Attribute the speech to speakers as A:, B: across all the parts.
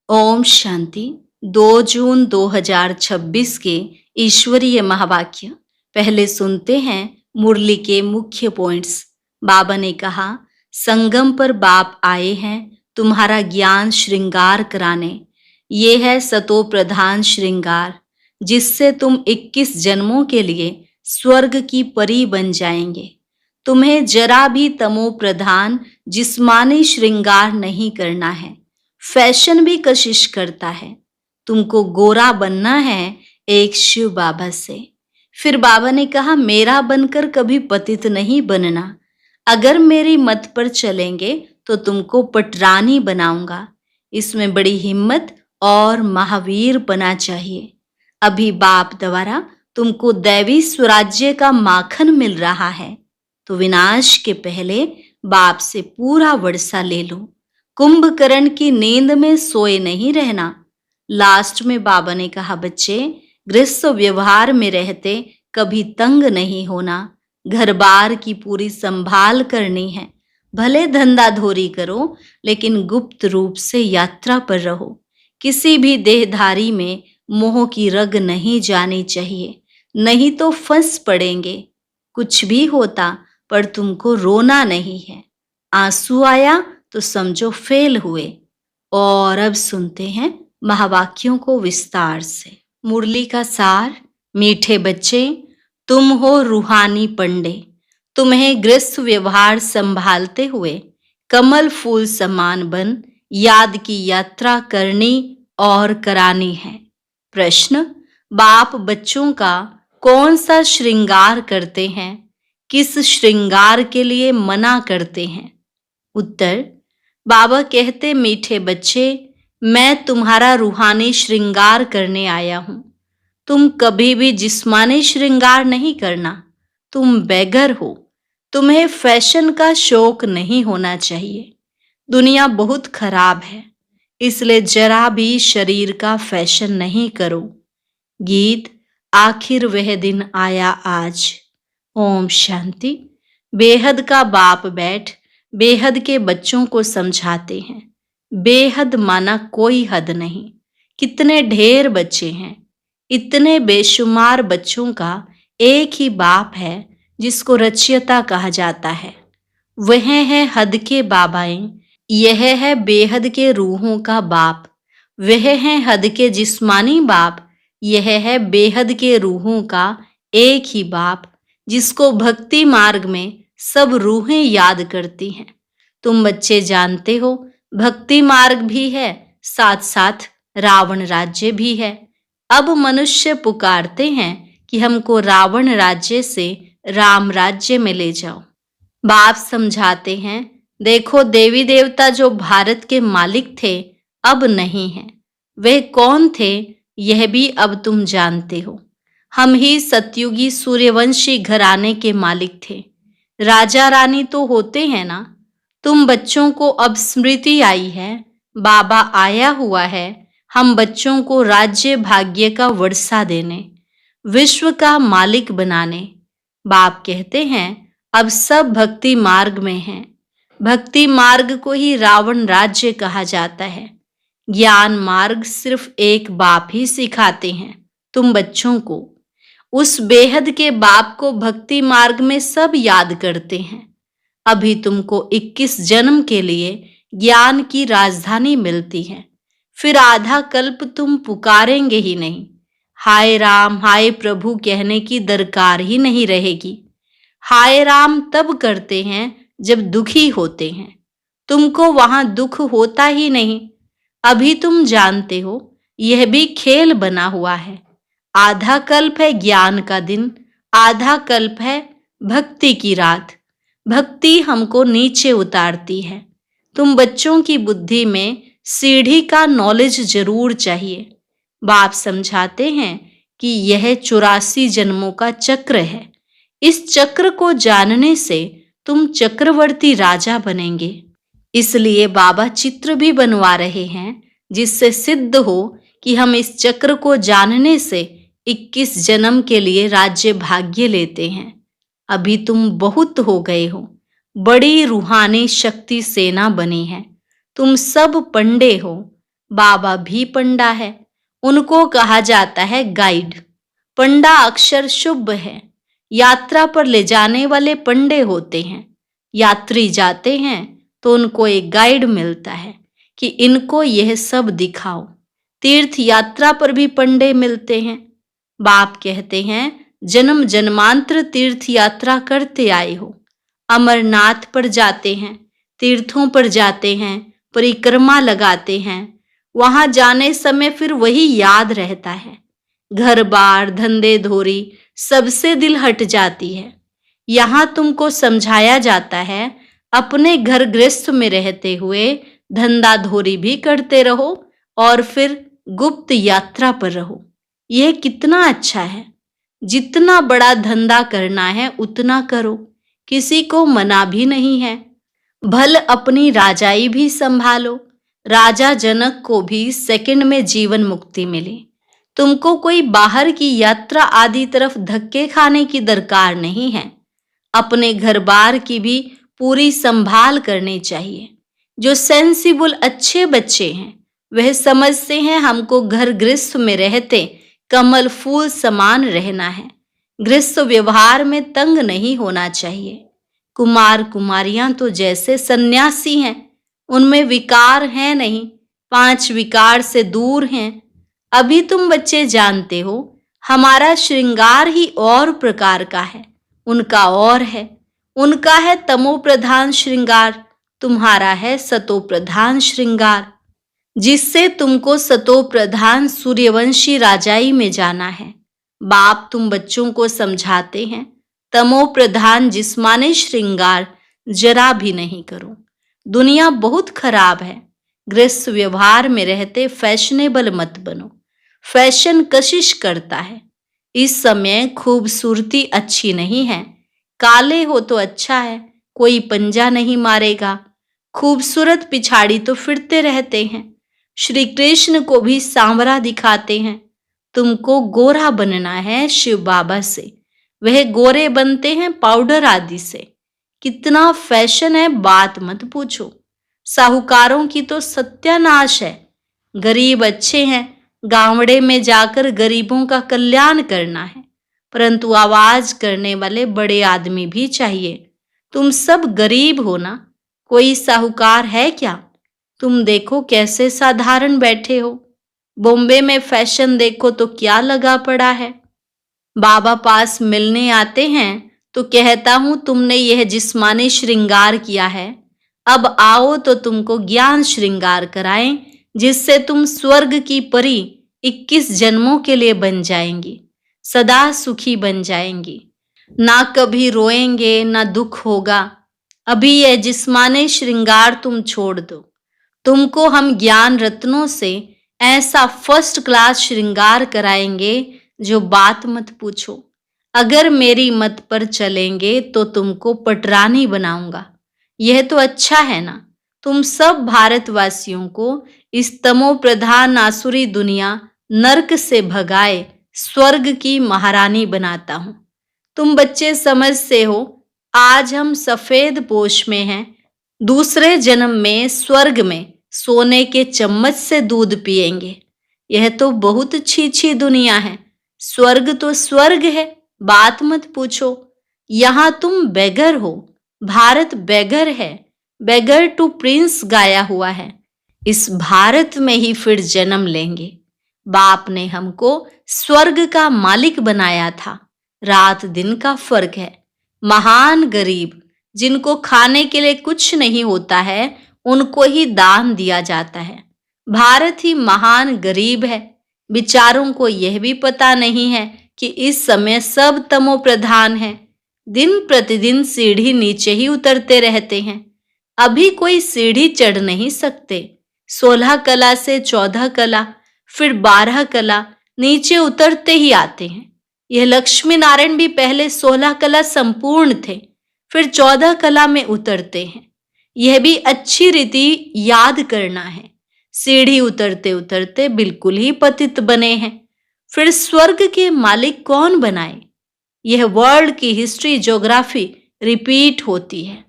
A: ओम शांति। 2 जून 2026 के ईश्वरीय महावाक्य पहले सुनते हैं। मुरली के मुख्य पॉइंट्स। बाबा ने कहा, संगम पर बाप आए हैं तुम्हारा ज्ञान श्रृंगार कराने। ये है सतो प्रधान श्रृंगार, जिससे तुम 21 जन्मों के लिए स्वर्ग की परी बन जाएंगे। तुम्हें जरा भी तमो प्रधान जिस्मानी श्रृंगार नहीं करना है। फैशन भी कशिश करता है। तुमको गोरा बनना है एक शिव बाबा से। फिर बाबा ने कहा, मेरा बनकर कभी पतित नहीं बनना। अगर मेरी मत पर चलेंगे तो तुमको पटरानी बनाऊंगा। इसमें बड़ी हिम्मत और महावीर बना चाहिए। अभी बाप द्वारा तुमको दैवी स्वराज्य का माखन मिल रहा है, तो विनाश के पहले बाप से पूरा वर्षा ले लो। कुंभकर्ण की नींद में सोए नहीं रहना। लास्ट में बाबा ने कहा, बच्चे गृहस्थ व्यवहार में रहते कभी तंग नहीं होना। घर बार की पूरी संभाल करनी है। भले धंधा धोरी करो, लेकिन गुप्त रूप से यात्रा पर रहो। किसी भी देहधारी में मोह की रग नहीं जानी चाहिए, नहीं तो फंस पड़ेंगे। कुछ भी होता पर तुमको रोना नहीं है। आंसू आया तो समझो फेल हुए। और अब सुनते हैं महावाक्यों को विस्तार से। मुरली का सार। मीठे बच्चे, तुम हो रूहानी पंडे। तुम्हें गृहस्थ व्यवहार संभालते हुए कमल फूल समान बन याद की यात्रा करनी और करानी है। प्रश्न, बाप बच्चों का कौन सा श्रृंगार करते हैं? किस श्रृंगार के लिए मना करते हैं? उत्तर, बाबा कहते, मीठे बच्चे, मैं तुम्हारा रूहानी श्रृंगार करने आया हूं। तुम कभी भी जिस्मानी श्रृंगार नहीं करना। तुम बेगर हो। तुम्हें फैशन का शौक नहीं होना चाहिए। दुनिया बहुत खराब है, इसलिए जरा भी शरीर का फैशन नहीं करो। गीत। आखिर वह दिन आया आज। ओम शांति। बेहद का बाप बैठ बेहद के बच्चों को समझाते हैं। बेहद माना कोई हद नहीं। कितने ढेर बच्चे हैं। इतने बेशुमार बच्चों का एक ही बाप है, जिसको रचयिता कहा जाता है। वह है हद के बाबाएं। यह है बेहद के रूहों का बाप। वह है हद के जिस्मानी बाप। यह है बेहद के रूहों का एक ही बाप, जिसको भक्ति मार्ग में सब रूहें याद करती हैं। तुम बच्चे जानते हो, भक्ति मार्ग भी है, साथ साथ रावण राज्य भी है। अब मनुष्य पुकारते हैं कि हमको रावण राज्य से राम राज्य में ले जाओ। बाप समझाते हैं, देखो देवी देवता जो भारत के मालिक थे, अब नहीं है। वे कौन थे यह भी अब तुम जानते हो। हम ही सतयुगी सूर्यवंशी घराने के मालिक थे। राजा रानी तो होते हैं ना। तुम बच्चों को अब स्मृति आई है। बाबा आया हुआ है हम बच्चों को राज्य भाग्य का वर्षा देने, विश्व का मालिक बनाने। बाप कहते हैं, अब सब भक्ति मार्ग में हैं। भक्ति मार्ग को ही रावण राज्य कहा जाता है। ज्ञान मार्ग सिर्फ एक बाप ही सिखाते हैं तुम बच्चों को। उस बेहद के बाप को भक्ति मार्ग में सब याद करते हैं। अभी तुमको 21 जन्म के लिए ज्ञान की राजधानी मिलती है। फिर आधा कल्प तुम पुकारेंगे ही नहीं। हाय राम हाय प्रभु कहने की दरकार ही नहीं रहेगी। हाय राम तब करते हैं जब दुखी होते हैं। तुमको वहां दुख होता ही नहीं। अभी तुम जानते हो, यह भी खेल बना हुआ है। आधा कल्प है ज्ञान का दिन, आधा कल्प है भक्ति की रात। भक्ति हमको नीचे उतारती है। तुम बच्चों की बुद्धि में सीढ़ी का नॉलेज जरूर चाहिए। बाप समझाते हैं कि यह 84 जन्मों का चक्र है। इस चक्र को जानने से तुम चक्रवर्ती राजा बनेंगे। इसलिए बाबा चित्र भी बनवा रहे हैं, जिससे सिद्ध हो कि हम इस चक्र को जानने से 21 जन्म के लिए राज्य भाग्य लेते हैं। अभी तुम बहुत हो गए हो। बड़ी रूहानी शक्ति सेना बनी है। तुम सब पंडे हो। बाबा भी पंडा है। उनको कहा जाता है गाइड। पंडा अक्षर शुभ है। यात्रा पर ले जाने वाले पंडे होते हैं। यात्री जाते हैं तो उनको एक गाइड मिलता है कि इनको यह सब दिखाओ। तीर्थ यात्रा पर भी पंडे मिलते हैं। बाप कहते हैं जन्म जन्मांतर तीर्थ यात्रा करते आए हो। अमरनाथ पर जाते हैं, तीर्थों पर जाते हैं, परिक्रमा लगाते हैं। वहां जाने समय फिर वही याद रहता है। घर बार धंधे धोरी सबसे दिल हट जाती है। यहाँ तुमको समझाया जाता है अपने घर गृहस्थ में रहते हुए धंधा धोरी भी करते रहो और फिर गुप्त यात्रा पर रहो। यह कितना अच्छा है। जितना बड़ा धंधा करना है उतना करो, किसी को मना भी नहीं है। भल अपनी राजाई भी संभालो। राजा जनक को भी सेकंड में जीवन मुक्ति मिली। तुमको कोई बाहर की यात्रा आदि तरफ धक्के खाने की दरकार नहीं है। अपने घर बार की भी पूरी संभाल करनी चाहिए। जो सेंसिबल अच्छे बच्चे हैं वह समझते हैं हमको घर गृहस्थ में रहते कमल फूल समान रहना है। गृहस्थ व्यवहार में तंग नहीं होना चाहिए। कुमार कुमारियां तो जैसे सन्यासी हैं, उनमें विकार है नहीं, 5 विकार से दूर हैं। अभी तुम बच्चे जानते हो हमारा श्रृंगार ही और प्रकार का है, उनका और है। उनका है तमो प्रधान श्रृंगार, तुम्हारा है सतो प्रधान श्रृंगार, जिससे तुमको सतो प्रधान सूर्यवंशी राजाई में जाना है। बाप तुम बच्चों को समझाते हैं तमो प्रधान जिस्मानी श्रृंगार जरा भी नहीं करो। दुनिया बहुत खराब है। गृहस्थ व्यवहार में रहते फैशनेबल मत बनो। फैशन कशिश करता है। इस समय खूबसूरती अच्छी नहीं है। काले हो तो अच्छा है, कोई पंजा नहीं मारेगा। खूबसूरत पिछाड़ी तो फिरते रहते हैं। श्री कृष्ण को भी सांवरा दिखाते हैं। तुमको गोरा बनना है शिव बाबा से, वह गोरे बनते हैं पाउडर आदि से। कितना फैशन है बात मत पूछो। साहूकारों की तो सत्यानाश है। गरीब अच्छे हैं, गांवड़े में जाकर गरीबों का कल्याण करना है, परंतु आवाज करने वाले बड़े आदमी भी चाहिए। तुम सब गरीब हो ना, कोई साहूकार है क्या? तुम देखो कैसे साधारण बैठे हो। बॉम्बे में फैशन देखो तो क्या लगा पड़ा है। बाबा पास मिलने आते हैं तो कहता हूं तुमने यह जिस्मानी श्रृंगार किया है, अब आओ तो तुमको ज्ञान श्रृंगार कराएं, जिससे तुम स्वर्ग की परी 21 जन्मों के लिए बन जाएंगी, सदा सुखी बन जाएंगी। ना कभी रोएंगे ना दुख होगा। अभी यह जिस्मानी श्रृंगार तुम छोड़ दो। तुमको हम ज्ञान रत्नों से ऐसा फर्स्ट क्लास श्रृंगार कराएंगे जो बात मत पूछो। अगर मेरी मत पर चलेंगे तो तुमको पटरानी बनाऊंगा। यह तो अच्छा है ना। तुम सब भारतवासियों को इस तमो प्रधान आसुरी दुनिया नरक से भगाए स्वर्ग की महारानी बनाता हूं। तुम बच्चे समझते हो आज हम सफेद पोश में हैं, दूसरे जन्म में स्वर्ग में सोने के चम्मच से दूध पिएंगे। यह तो बहुत अच्छी दुनिया है। स्वर्ग तो स्वर्ग है, बात मत पूछो। यहां तुम बेगर हो, भारत बेगर है। बेगर टू प्रिंस गाया हुआ है। इस भारत में ही फिर जन्म लेंगे। बाप ने हमको स्वर्ग का मालिक बनाया था। रात दिन का फर्क है। महान गरीब जिनको खाने के लिए कुछ नहीं होता है उनको ही दान दिया जाता है। भारत ही महान गरीब है। बेचारों को यह भी पता नहीं है कि इस समय सब तमो प्रधान है। दिन प्रतिदिन सीढ़ी नीचे ही उतरते रहते हैं। अभी कोई सीढ़ी चढ़ नहीं सकते। 16 कला से 14 कला, फिर 12 कला, नीचे उतरते ही आते हैं। यह लक्ष्मी नारायण भी पहले 16 कला संपूर्ण थे, फिर 14 कला में उतरते हैं। यह भी अच्छी रीति याद करना है। सीढ़ी उतरते उतरते बिल्कुल ही पतित बने हैं। फिर स्वर्ग के मालिक कौन बनाए? यह वर्ल्ड की हिस्ट्री ज्योग्राफी रिपीट होती है।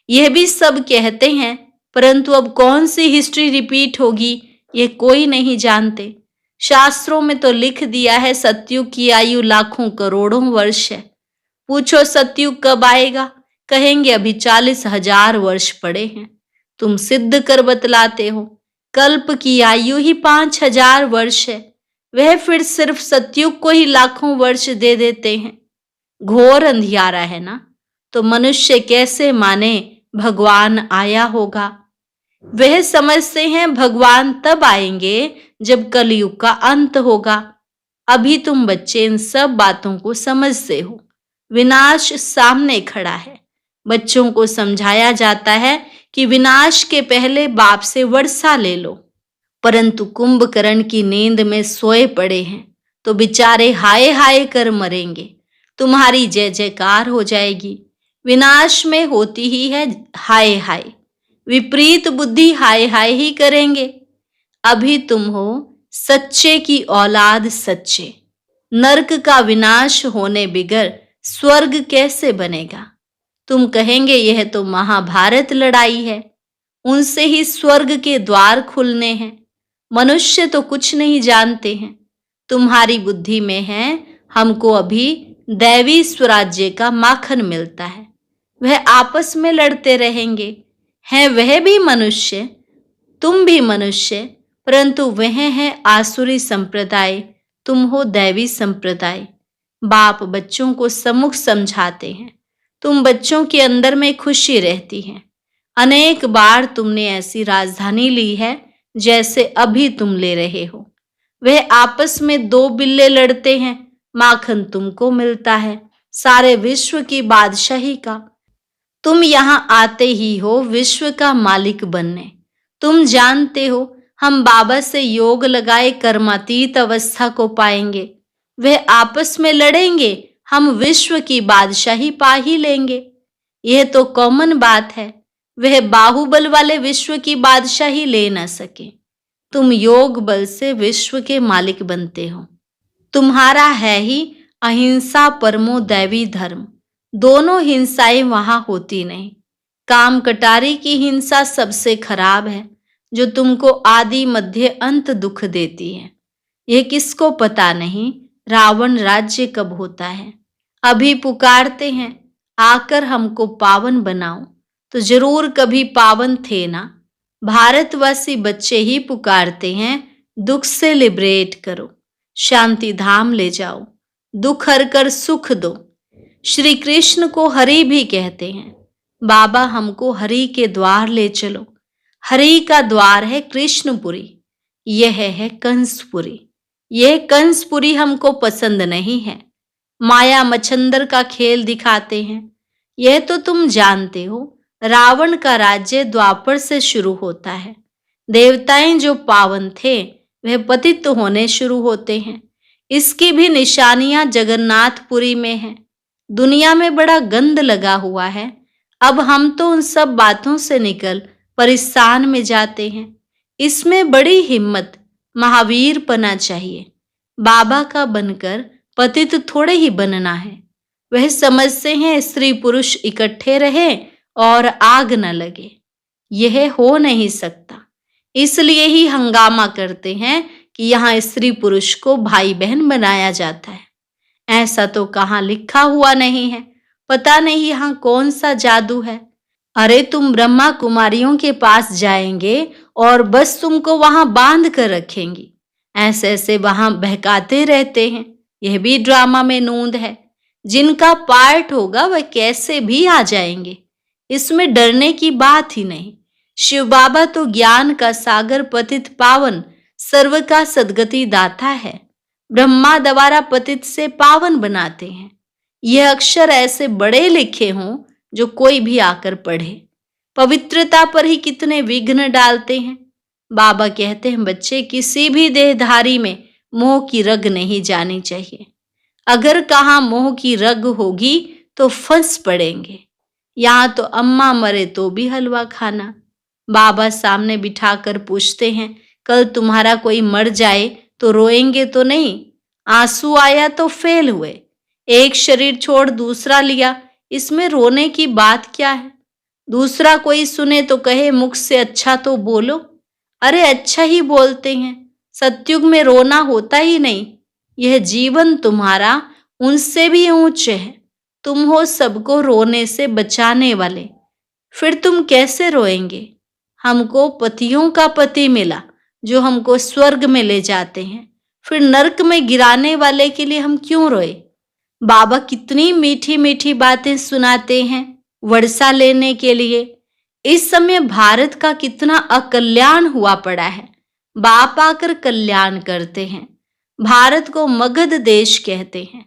A: यह भी सब कहते हैं, परंतु अब कौन सी हिस्ट्री रिपीट होगी ये कोई नहीं जानते। शास्त्रों में तो लिख दिया है सतयुग की आयु लाखों करोड़ों वर्ष है। पूछो सतयुग कब आएगा, कहेंगे अभी 40,000 वर्ष पड़े हैं। तुम सिद्ध कर बतलाते हो कल्प की आयु ही 5,000 वर्ष है, वह फिर सिर्फ सतयुग को ही लाखों वर्ष दे देते हैं। घोर अंधियारा है ना, तो मनुष्य कैसे माने भगवान आया होगा। वह समझते हैं भगवान तब आएंगे जब कलयुग का अंत होगा। अभी तुम बच्चे इन सब बातों को समझते हो। विनाश सामने खड़ा है। बच्चों को समझाया जाता है कि विनाश के पहले बाप से वर्षा ले लो, परंतु कुंभकर्ण की नींद में सोए पड़े हैं तो बेचारे हाय हाय कर मरेंगे। तुम्हारी जय जयकार हो जाएगी। विनाश में होती ही है हाय हाय। विपरीत बुद्धि हाय हाय ही करेंगे। अभी तुम हो सच्चे की औलाद सच्चे। नरक का विनाश होने बिगर स्वर्ग कैसे बनेगा। तुम कहेंगे यह तो महाभारत लड़ाई है, उनसे ही स्वर्ग के द्वार खुलने हैं। मनुष्य तो कुछ नहीं जानते हैं। तुम्हारी बुद्धि में है हमको अभी दैवी स्वराज्य का माखन मिलता है, वह आपस में लड़ते रहेंगे। हैं वह भी मनुष्य, तुम भी मनुष्य, परंतु वह है आसुरी संप्रदाय, तुम हो दैवी संप्रदाय। बाप बच्चों को सम्मुख समझाते हैं। तुम बच्चों के अंदर में खुशी रहती है। अनेक बार तुमने ऐसी राजधानी ली है जैसे अभी तुम ले रहे हो। वह आपस में दो बिल्ले लड़ते हैं, माखन तुमको मिलता है सारे विश्व की बादशाही का। तुम यहाँ आते ही हो विश्व का मालिक बनने। तुम जानते हो हम बाबा से योग लगाए कर्मातीत अवस्था को पाएंगे। वह आपस में लड़ेंगे, हम विश्व की बादशाही पा ही लेंगे। यह तो कॉमन बात है। वह बाहुबल वाले विश्व की बादशाही ले न सके। तुम योग बल से विश्व के मालिक बनते हो। तुम्हारा है ही अहिंसा परमो दैवी धर्म। दोनों हिंसाएं वहां होती नहीं। काम कटारी की हिंसा सबसे खराब है, जो तुमको आदि मध्य अंत दुख देती है। यह किसको पता नहीं रावण राज्य कब होता है। अभी पुकारते हैं आकर हमको पावन बनाओ, तो जरूर कभी पावन थे ना। भारतवासी बच्चे ही पुकारते हैं दुख से लिबरेट करो, शांति धाम ले जाओ, दुख हर कर सुख दो। श्री कृष्ण को हरि भी कहते हैं। बाबा हमको हरि के द्वार ले चलो। हरि का द्वार है कृष्णपुरी, यह है कंसपुरी। यह कंसपुरी हमको पसंद नहीं है। माया मच्छंदर का खेल दिखाते हैं। यह तो तुम जानते हो रावण का राज्य द्वापर से शुरू होता है। देवताएं जो पावन थे वह पतित होने शुरू होते हैं। इसकी भी निशानियां जगन्नाथपुरी में है। दुनिया में बड़ा गंद लगा हुआ है। अब हम तो उन सब बातों से निकल परिस्थान में जाते हैं। इसमें बड़ी हिम्मत महावीर पना चाहिए। बाबा का बनकर पतित थोड़े ही बनना है। वह समझते हैं स्त्री पुरुष इकट्ठे रहे और आग न लगे। यह हो नहीं सकता। इसलिए ही हंगामा करते हैं कि यहाँ स्त्री पुरुष को भाई बहन बनाया जाता है। ऐसा तो कहाँ लिखा हुआ नहीं है। पता नहीं यहाँ कौन सा जादू है। अरे तुम ब्रह्मा कुमारियों के पास जाएंगे और बस तुमको वहां बांध कर रखेंगी। ऐसे ऐसे वहां बहकाते रहते हैं। यह भी ड्रामा में नूंद है। जिनका पार्ट होगा वह कैसे भी आ जाएंगे। इसमें डरने की बात ही नहीं। शिव बाबा तो ज्ञान का सागर पतित पावन सर्व का सदगति दाता है। ब्रह्मा द्वारा पतित से पावन बनाते हैं। यह अक्षर ऐसे बड़े लिखे हों जो कोई भी आकर पढ़े। पवित्रता पर ही कितने विघ्न डालते हैं। बाबा कहते हैं बच्चे किसी भी देहधारी में मोह की रग नहीं जानी चाहिए। अगर कहाँ मोह की रग होगी तो फंस पड़ेंगे। यहाँ तो अम्मा मरे तो भी हलवा खाना। बाबा सामने बिठाकर पूछते हैं कल तुम्हारा कोई मर जाए तो रोएंगे तो नहीं। आंसू आया तो फेल हुए। एक शरीर छोड़ दूसरा लिया, इसमें रोने की बात क्या है। दूसरा कोई सुने तो कहे मुख से अच्छा तो बोलो। अरे अच्छा ही बोलते हैं, सतयुग में रोना होता ही नहीं। यह जीवन तुम्हारा उनसे भी ऊंच है। तुम हो सबको रोने से बचाने वाले, फिर तुम कैसे रोएंगे? हमको पतियों का पति मिला जो हमको स्वर्ग में ले जाते हैं, फिर नरक में गिराने वाले के लिए हम क्यों रोए? बाबा कितनी मीठी मीठी बातें सुनाते हैं वर्षा लेने के लिए। इस समय भारत का कितना अकल्याण हुआ पड़ा है, बाप आकर कल्याण करते हैं। भारत को मगध देश कहते हैं।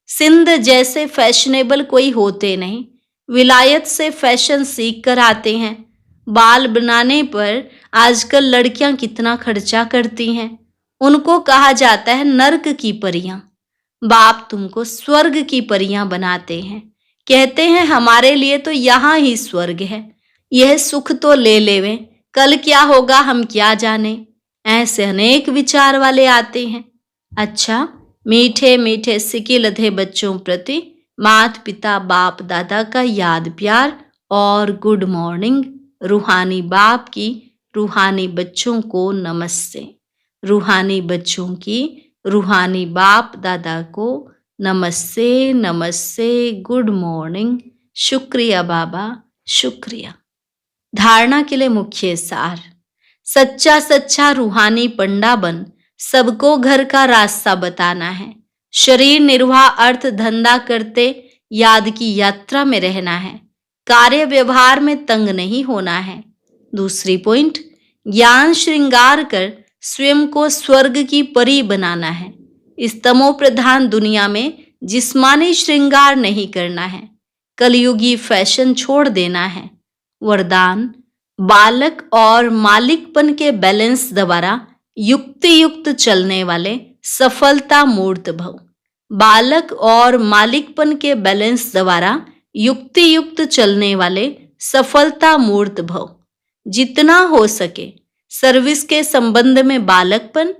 A: सिंध जैसे फैशनेबल कोई होते नहीं, विलायत से फैशन सीख कर आते हैं। बाल बनाने पर आजकल लड़कियां कितना खर्चा करती हैं, उनको कहा जाता है नर्क की परियां। बाप तुमको स्वर्ग की परियां बनाते हैं, कहते हैं हमारे लिए तो यहाँ ही स्वर्ग है, यह सुख तो ले लेवें, कल क्या होगा हम क्या जाने। ऐसे अनेक विचार वाले आते हैं। अच्छा, मीठे मीठे सिके लधे बच्चों प्रति माता पिता बाप दादा का याद प्यार और गुड मॉर्निंग। रूहानी बाप की रूहानी बच्चों को नमस्ते। रूहानी बच्चों की रूहानी बाप दादा को नमस्ते नमस्ते, गुड मॉर्निंग। शुक्रिया बाबा, शुक्रिया। धारणा के लिए मुख्य सार। सच्चा सच्चा रूहानी पंडा बन सबको घर का रास्ता बताना है। शरीर निर्वाह अर्थ धंधा करते याद की यात्रा में रहना है। कार्य व्यवहार में तंग नहीं होना है। दूसरी पॉइंट, ज्ञान श्रृंगार कर स्वयं को स्वर्ग की परी बनाना है। इस तमो प्रधान दुनिया में जिस्मानी श्रृंगार नहीं करना है, कलयुगी फैशन छोड़ देना है। वरदान, बालक और मालिकपन के बैलेंस द्वारा युक्ति युक्त चलने वाले सफलता मूर्त भव। बालक और मालिकपन के बैलेंस द्वारा युक्ति युक्त चलने वाले सफलता मूर्त भव। जितना हो सके सर्विस के संबंध में बालकपन,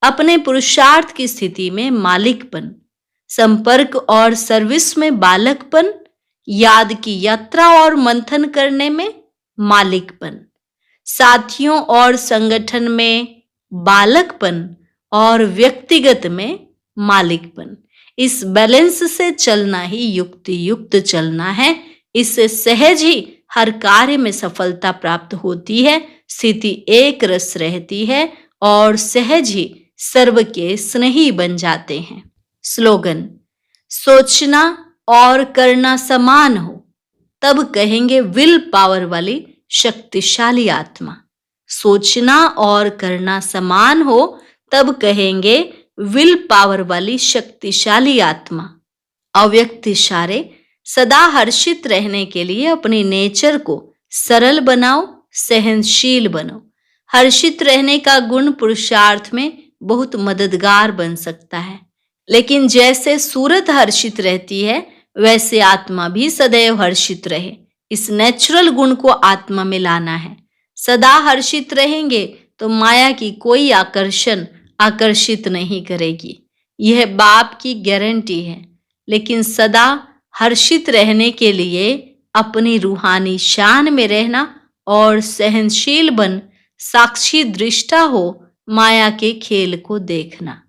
A: अपने पुरुषार्थ की स्थिति में मालिकपन, संपर्क और सर्विस में बालकपन, याद की यात्रा और मंथन करने में मालिकपन, साथियों और संगठन में बालकपन और व्यक्तिगत में मालिकपन। इस बैलेंस से चलना ही युक्ति युक्त चलना है। इससे सहज ही हर कार्य में सफलता प्राप्त होती है, स्थिति एक रस रहती है और सहज ही सर्व के स्नेही बन जाते हैं। स्लोगन, सोचना और करना समान हो तब कहेंगे विल पावर वाली शक्तिशाली आत्मा। सोचना और करना समान हो तब कहेंगे विल पावर वाली शक्तिशाली आत्मा। अव्यक्त इशारे, सदा हर्षित रहने के लिए अपनी नेचर को सरल बनाओ, सहनशील बनो। हर्षित रहने का गुण पुरुषार्थ में बहुत मददगार बन सकता है, लेकिन जैसे सूरत हर्षित रहती है वैसे आत्मा भी सदैव हर्षित रहे। इस नेचुरल गुण को आत्मा में लाना है। सदा हर्षित रहेंगे तो माया की कोई आकर्षण आकर्षित नहीं करेगी, यह बाप की गारंटी है। लेकिन सदा हर्षित रहने के लिए अपनी रूहानी शान में रहना और सहनशील बन साक्षी दृष्टा हो माया के खेल को देखना।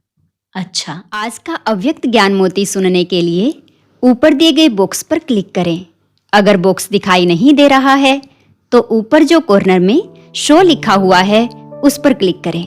A: अच्छा,
B: आज का अव्यक्त ज्ञान मोती सुनने के लिए ऊपर दिए गए बॉक्स पर क्लिक करें। अगर बॉक्स दिखाई नहीं दे रहा है तो ऊपर जो कॉर्नर में शो लिखा हुआ है उस पर क्लिक करें।